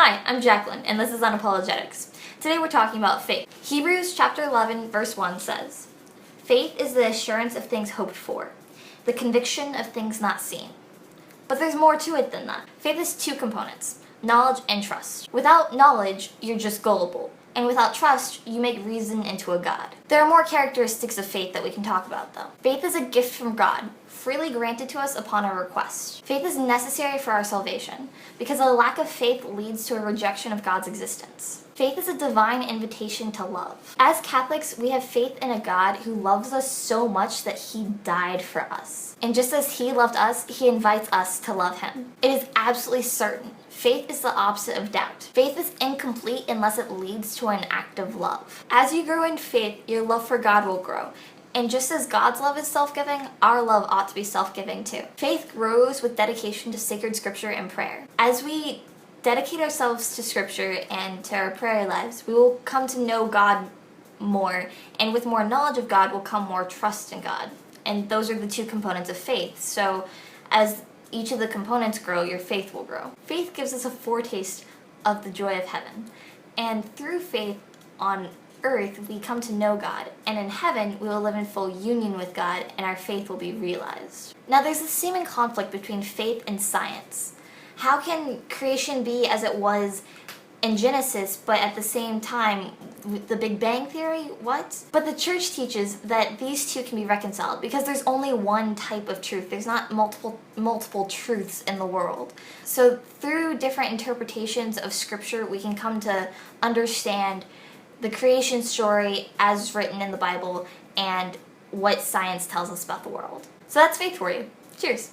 Hi, I'm Jacqueline, and this is Unapologetics. Today we're talking about faith. Hebrews chapter 11, verse 1 says, "Faith is the assurance of things hoped for, the conviction of things not seen." But there's more to it than that. Faith has two components, knowledge and trust. Without knowledge, you're just gullible. And without trust, you make reason into a god. There are more characteristics of faith that we can talk about, though. Faith is a gift from God, freely granted to us upon a request. Faith is necessary for our salvation, because a lack of faith leads to a rejection of God's existence. Faith is a divine invitation to love. As Catholics, we have faith in a God who loves us so much that he died for us. And just as he loved us, he invites us to love him. It is absolutely certain. Faith is the opposite of doubt. Faith is incomplete unless it leads to an act of love. As you grow in faith, your love for God will grow. And just as God's love is self-giving, our love ought to be self-giving too. Faith grows with dedication to sacred scripture and prayer. As we dedicate ourselves to scripture and to our prayer lives, we will come to know God more, and with more knowledge of God will come more trust in God. And those are the two components of faith. So as each of the components grow, your faith will grow. Faith gives us a foretaste of the joy of heaven. And through faith on earth, we come to know God. And in heaven, we will live in full union with God, and our faith will be realized. Now, there's a seeming conflict between faith and science. How can creation be as it was in Genesis, but at the same time, the Big Bang Theory? What? But the church teaches that these two can be reconciled because there's only one type of truth. There's not multiple truths in the world. So through different interpretations of scripture, we can come to understand the creation story as written in the Bible and what science tells us about the world. So that's faith for you. Cheers.